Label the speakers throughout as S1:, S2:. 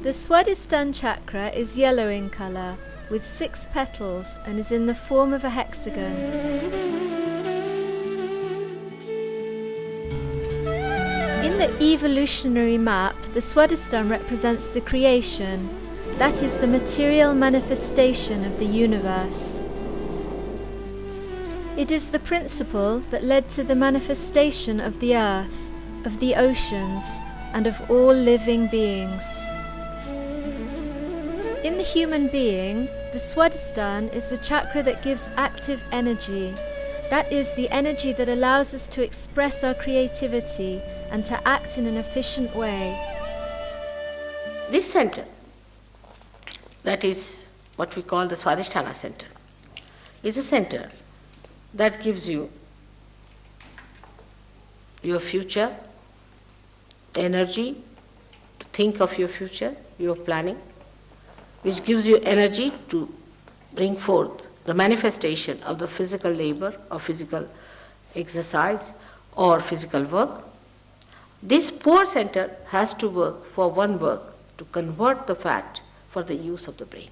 S1: The Swadhisthana chakra is yellow in color, with 6 petals, and is in the form of a hexagon. In the evolutionary map, the Swadhisthana represents the creation, that is the material manifestation of the universe. It is the principle that led to the manifestation of the earth, of the oceans, and of all living beings. In the human being, the Swadhisthana is the chakra that gives active energy. That is the energy that allows us to express our creativity and to act in an efficient way.
S2: This center, that is what we call the Swadhisthana center, is a center that gives you your future, energy to think of your future, your planning, which gives you energy to bring forth the manifestation of the physical labor or physical exercise or physical work. This poor center has to work for one work, to convert the fat for the use of the brain.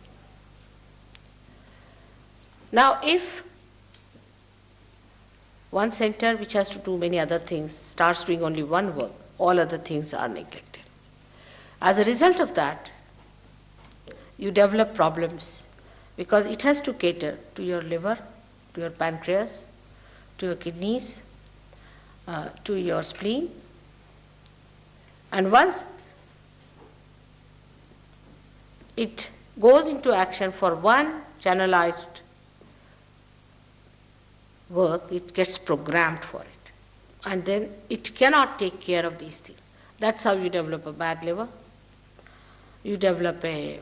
S2: Now, if one center which has to do many other things starts doing only one work, all other things are neglected. As a result of that, you develop problems because it has to cater to your liver, to your pancreas, to your kidneys, to your spleen. And once it goes into action for one channelized work, it gets programmed for it. And then it cannot take care of these things. That's how you develop a bad liver. You develop a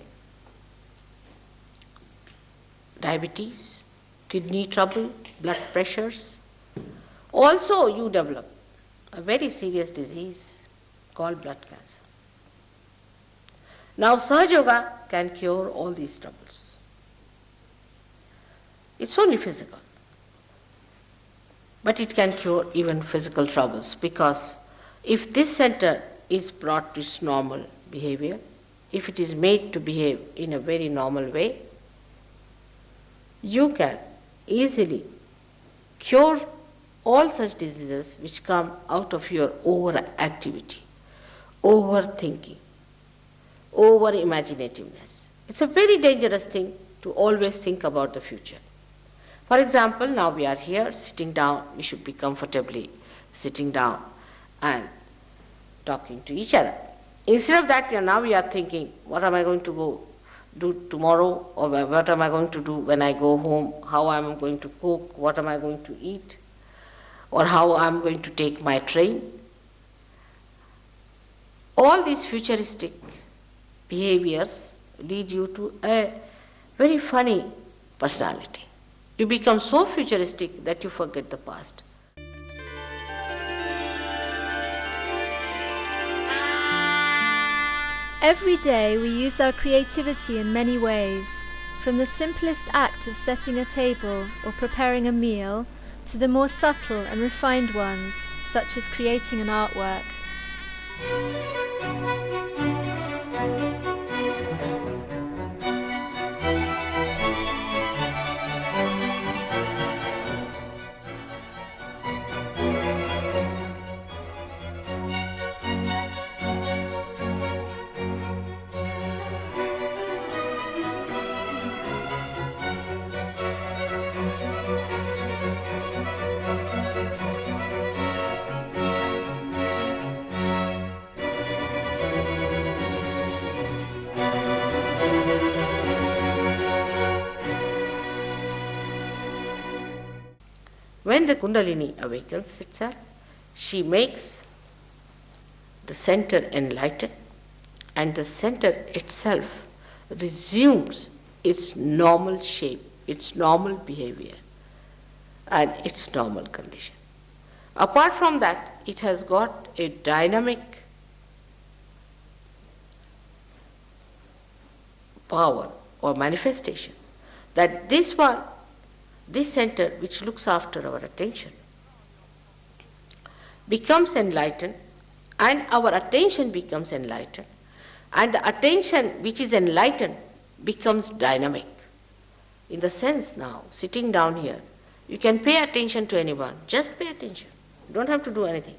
S2: diabetes, kidney trouble, blood pressures. Also, you develop a very serious disease called blood cancer. Now, Sahaja Yoga can cure all these troubles. It's only physical. But it can cure even physical troubles, because if this center is brought to its normal behavior, if it is made to behave in a very normal way, you can easily cure all such diseases which come out of your overactivity, overthinking, over-imaginativeness. It's a very dangerous thing to always think about the future. For example, now we are here sitting down, we should be comfortably sitting down and talking to each other. Instead of that, we are thinking, what am I going to go do tomorrow, or what am I going to do when I go home, how I am going to cook, what am I going to eat, or how I am going to take my train. All these futuristic behaviors lead you to a very funny personality. You become so futuristic that you forget the past.
S1: Every day we use our creativity in many ways, from the simplest act of setting a table or preparing a meal to the more subtle and refined ones, such as creating an artwork.
S2: When the Kundalini awakens itself, she makes the center enlighten, and the center itself resumes its normal shape, its normal behavior, and its normal condition. Apart from that, it has got a dynamic power or manifestation that this center which looks after our attention becomes enlightened, and our attention becomes enlightened, And the attention which is enlightened becomes dynamic. In the sense now, sitting down here, you can pay attention to anyone. Just pay attention. You don't have to do anything.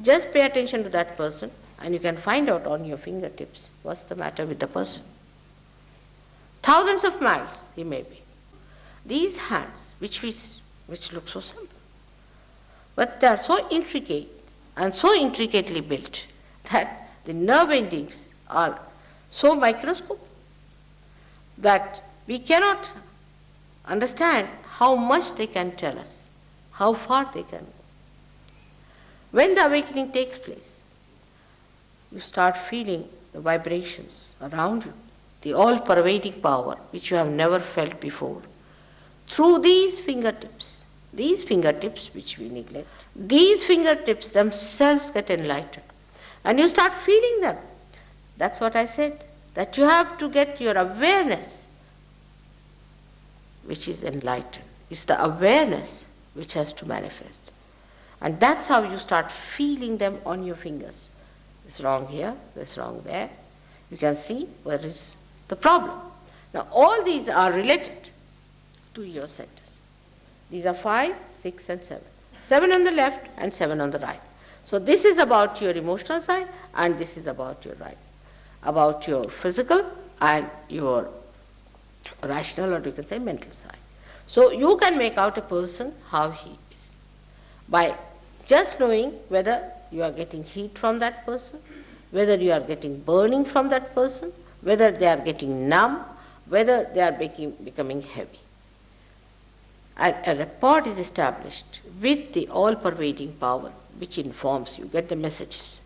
S2: Just pay attention to that person and you can find out on your fingertips what's the matter with the person. Thousands of miles he may be. These hands, which look so simple, but they are so intricate and so intricately built that the nerve endings are so microscopic that we cannot understand how much they can tell us, how far they can go. When the awakening takes place, you start feeling the vibrations around you, the all-pervading power which you have never felt before. Through these fingertips which we neglect, these fingertips themselves get enlightened. And you start feeling them. That's what I said, that you have to get your awareness which is enlightened. It's the awareness which has to manifest. And that's how you start feeling them on your fingers. It's wrong here, it's wrong there. You can see where is the problem. Now all these are related to your centers. These are 5, 6 and 7. 7 on the left and 7 on the right. So this is about your emotional side and this is about your right. About your physical and your rational, or you can say mental side. So you can make out a person how he is by just knowing whether you are getting heat from that person, whether you are getting burning from that person, whether they are getting numb, whether they are becoming heavy. And a rapport is established with the all-pervading power which informs you, get the messages.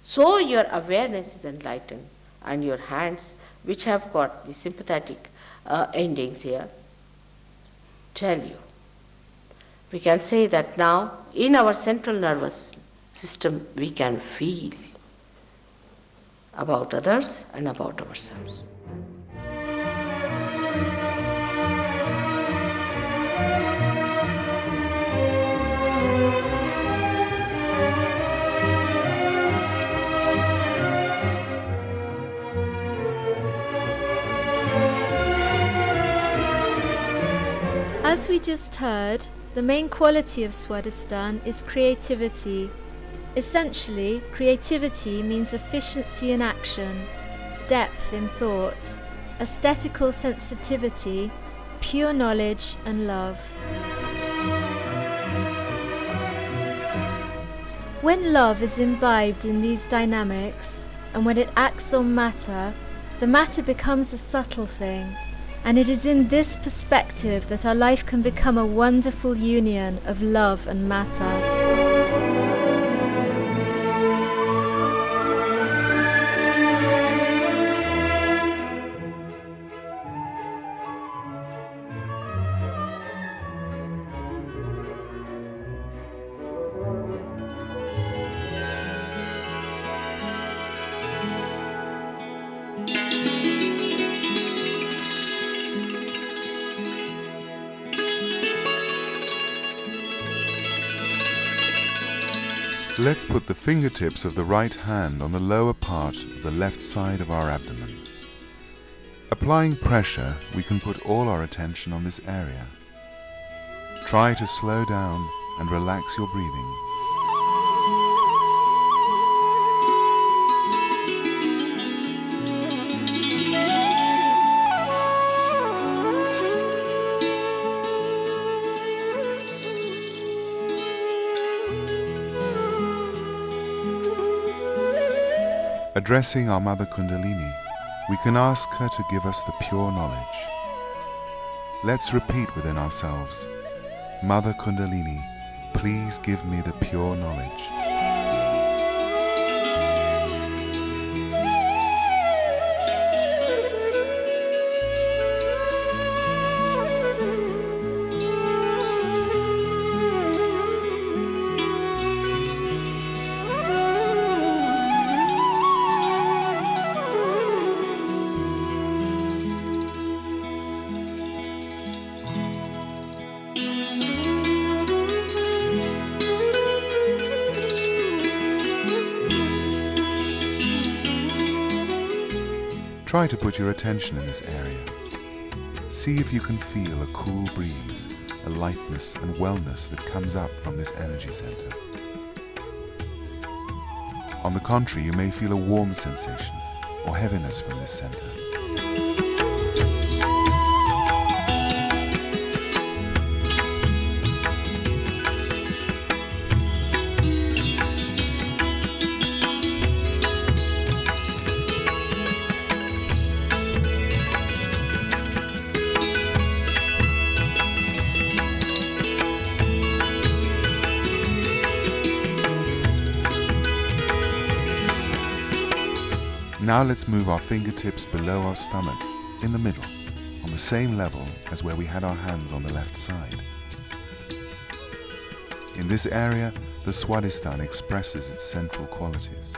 S2: So your awareness is enlightened and your hands, which have got the sympathetic endings here, tell you. We can say that now in our central nervous system we can feel about others and about ourselves.
S1: As we just heard, the main quality of Swadhisthana is creativity. Essentially, creativity means efficiency in action, depth in thought, aesthetical sensitivity, pure knowledge and love. When love is imbibed in these dynamics, and when it acts on matter, the matter becomes a subtle thing. And it is in this perspective that our life can become a wonderful union of love and matter.
S3: Let's put the fingertips of the right hand on the lower part of the left side of our abdomen. Applying pressure, we can put all our attention on this area. Try to slow down and relax your breathing. Addressing our Mother Kundalini, we can ask her to give us the pure knowledge. Let's repeat within ourselves, Mother Kundalini, please give me the pure knowledge. Try to put your attention in this area. See if you can feel a cool breeze, a lightness and wellness that comes up from this energy center. On the contrary, you may feel a warm sensation or heaviness from this center. Now let's move our fingertips below our stomach, in the middle, on the same level as where we had our hands on the left side. In this area, the Swadhisthana expresses its central qualities.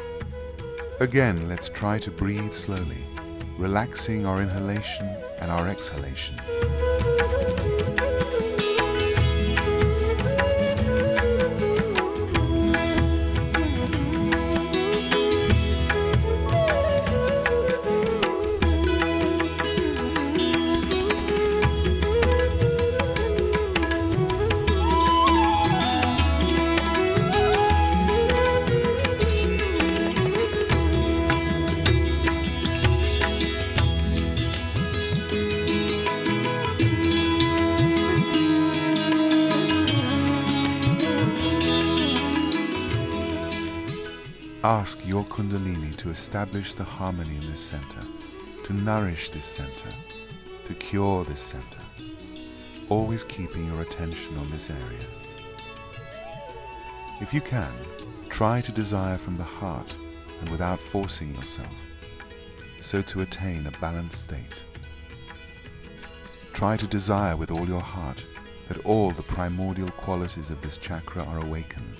S3: Again, let's try to breathe slowly, relaxing our inhalation and our exhalation. Ask your Kundalini to establish the harmony in this center, to nourish this center, to cure this center, always keeping your attention on this area. If you can, try to desire from the heart and without forcing yourself, so to attain a balanced state. Try to desire with all your heart that all the primordial qualities of this chakra are awakened,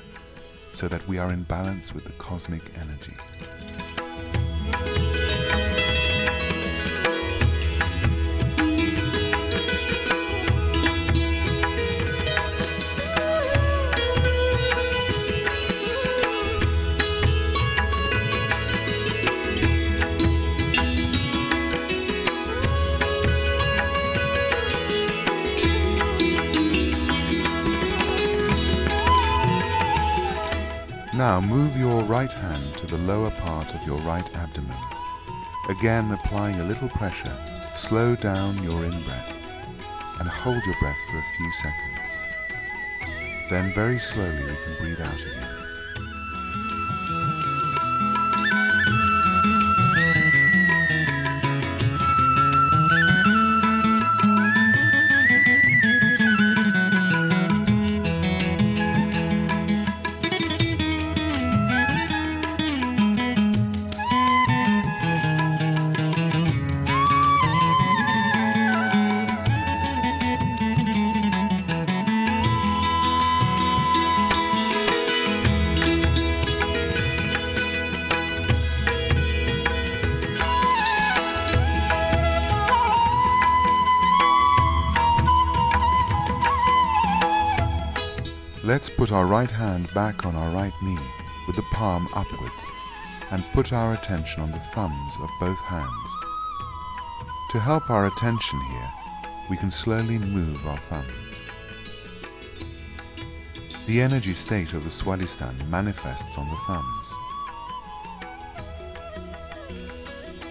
S3: so that we are in balance with the cosmic energy. Now move your right hand to the lower part of your right abdomen. Again applying a little pressure, slow down your in-breath and hold your breath for a few seconds. Then very slowly you can breathe out again. Let's put our right hand back on our right knee with the palm upwards and put our attention on the thumbs of both hands. To help our attention here, we can slowly move our thumbs. The energy state of the Swadhisthana manifests on the thumbs.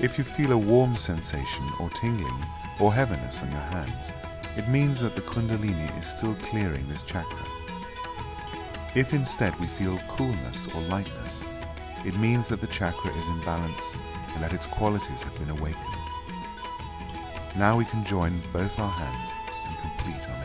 S3: If you feel a warm sensation or tingling or heaviness on your hands, it means that the Kundalini is still clearing this chakra. If instead we feel coolness or lightness, it means that the chakra is in balance and that its qualities have been awakened. Now we can join both our hands and complete our